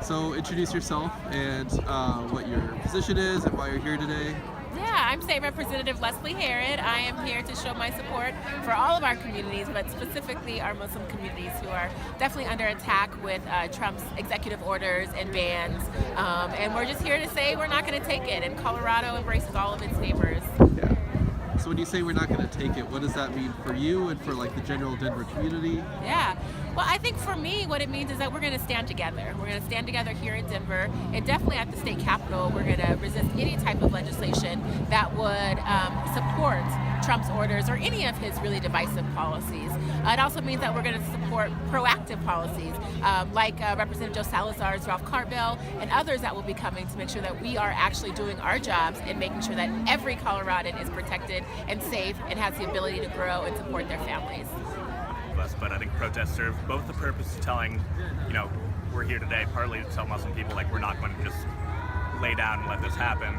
So introduce yourself and what your position is and why you're here today. Yeah, I'm State Representative Leslie Herod. I am here to show my support for all of our communities, but specifically our Muslim communities who are definitely under attack with Trump's executive orders and bans. And we're just here to say we're not going to take it. And Colorado embraces all of its neighbors. Yeah. So when you say we're not going to take it, what does that mean for you and for like the general Denver community? Yeah. Well, I think for me, what it means is that we're going to stand together. We're going to stand together here in Denver, and definitely at the state capitol, we're going to resist any type of legislation that would support Trump's orders or any of his really divisive policies. It also means that we're going to support proactive policies like Representative Joe Salazar's Ralph Cart bill and others that will be coming to make sure that we are actually doing our jobs and making sure that every Coloradan is protected and safe and has the ability to grow and support their families. But I think protests serve both the purpose of telling, we're here today partly to tell Muslim people like we're not going to just lay down and let this happen,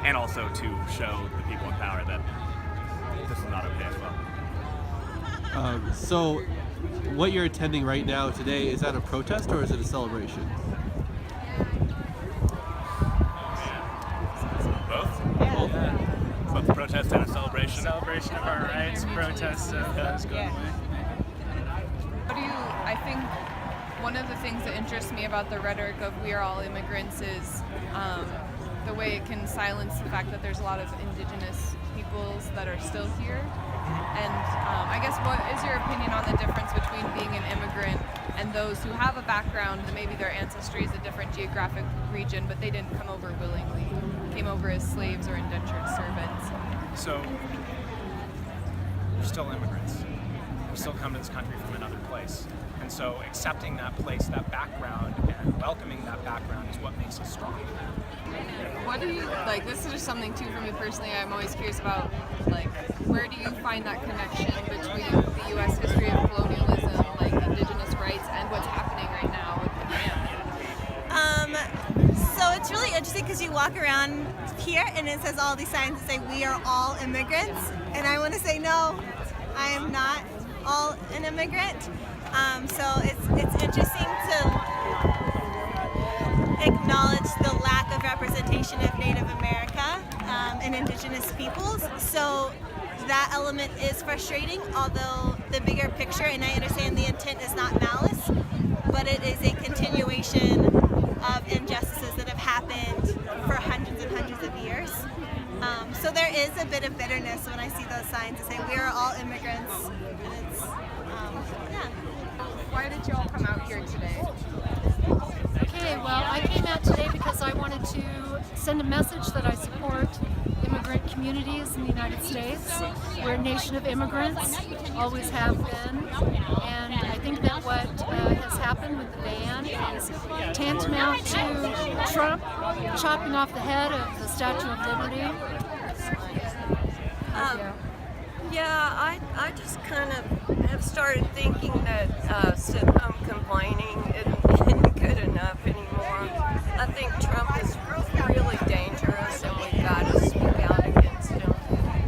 and also to show the people in power that this is not okay as well. So what you're attending right now today, is that a protest or is it a celebration? Both a protest and a celebration. Celebration of our rights, protest of those going away. I think one of the things that interests me about the rhetoric of "we are all immigrants" is the way it can silence the fact that there's a lot of indigenous peoples that are still here. And I guess what is your opinion on the difference between being an immigrant and those who have a background that maybe their ancestry is a different geographic region, but they didn't come over willingly, came over as slaves or indentured servants? So, we're still immigrants. We still come to this country from another place. And so accepting that place, that background, and welcoming that background is what makes us strong. What do you, this is just something too for me personally, I'm always curious about, where do you find that connection between the U.S. history of colonialism, indigenous rights, and what's happening right now with the ban? So it's really interesting because you walk around here and it says all these signs that say we are all immigrants, and I want to say no, I am not all an immigrant. So it's interesting to acknowledge the lack of representation of Native America and indigenous peoples. So that element is frustrating, although the bigger picture, and I understand the intent is not malice, but it is a continuation of injustices that have happened for hundreds and hundreds of years. So there is a bit of bitterness when I see those signs that say we are all immigrants, and it's, yeah. Why did you all come out here today? Okay, well, I came out today because I wanted to send a message that I support immigrant communities in the United States. We're a nation of immigrants, always have been, and I think that what has happened with the ban is tantamount to Trump chopping off the head of the Statue of Liberty. I just kind of have started thinking that sitting home complaining isn't good enough anymore. I think Trump is really dangerous and we've got to speak out against him.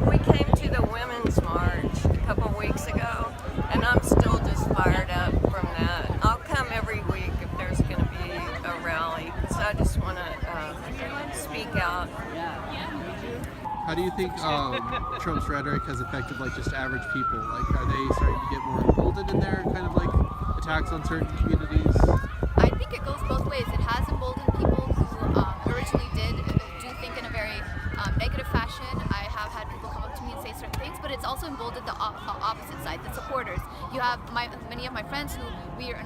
We came to the Women's March a couple weeks ago and I'm still just fired up from that. I'll come every week if there's going to be a rally, so I just want to speak out. How do you think Trump's rhetoric has affected just average people? Are they starting to get more emboldened in their kind of attacks on certain communities? I think it goes both ways. It has emboldened people who originally did do think in a very negative fashion. I have had people come up to me and say certain things, but it's also emboldened the opposite side, the supporters. You have many of my friends who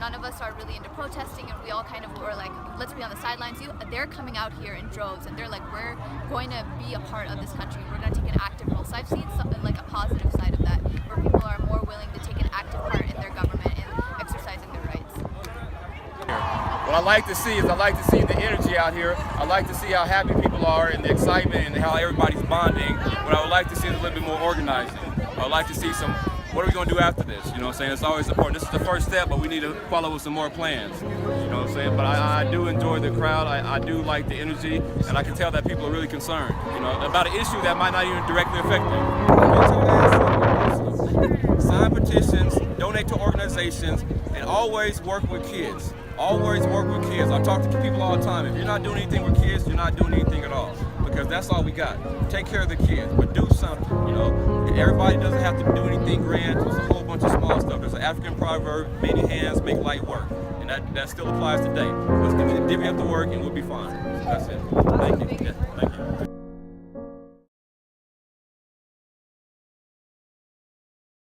none of us are really into protesting, and we all kind of were like, let's be on the sidelines. They're coming out here in droves, and they're like, we're going to be a part of this country. We're going to take an active role. So I've seen something like a positive side of that, where people are more willing to take an active part in their government and exercising their rights. What I like to see is the energy out here. I like to see how happy people are and the excitement and how everybody's bonding. What I would like to see is a little bit more organizing. I would like to see what are we going to do after this? You know what I'm saying? It's always important. This is the first step, but we need to follow with some more plans. You know what I'm saying? But I do enjoy the crowd. I do like the energy, and I can tell that people are really concerned, about an issue that might not even directly affect them. Sign petitions, donate to organizations, and always work with kids. Always work with kids. I talk to people all the time. If you're not doing anything with kids, you're not doing anything at all. Because that's all we got. Take care of the kids, but do something, you know. Everybody doesn't have to do anything grand. There's a whole bunch of small stuff. There's an African proverb, many hands make light work. And that still applies today. Let's divvy up the work and we'll be fine. That's it. Thank you. Yeah, thank you.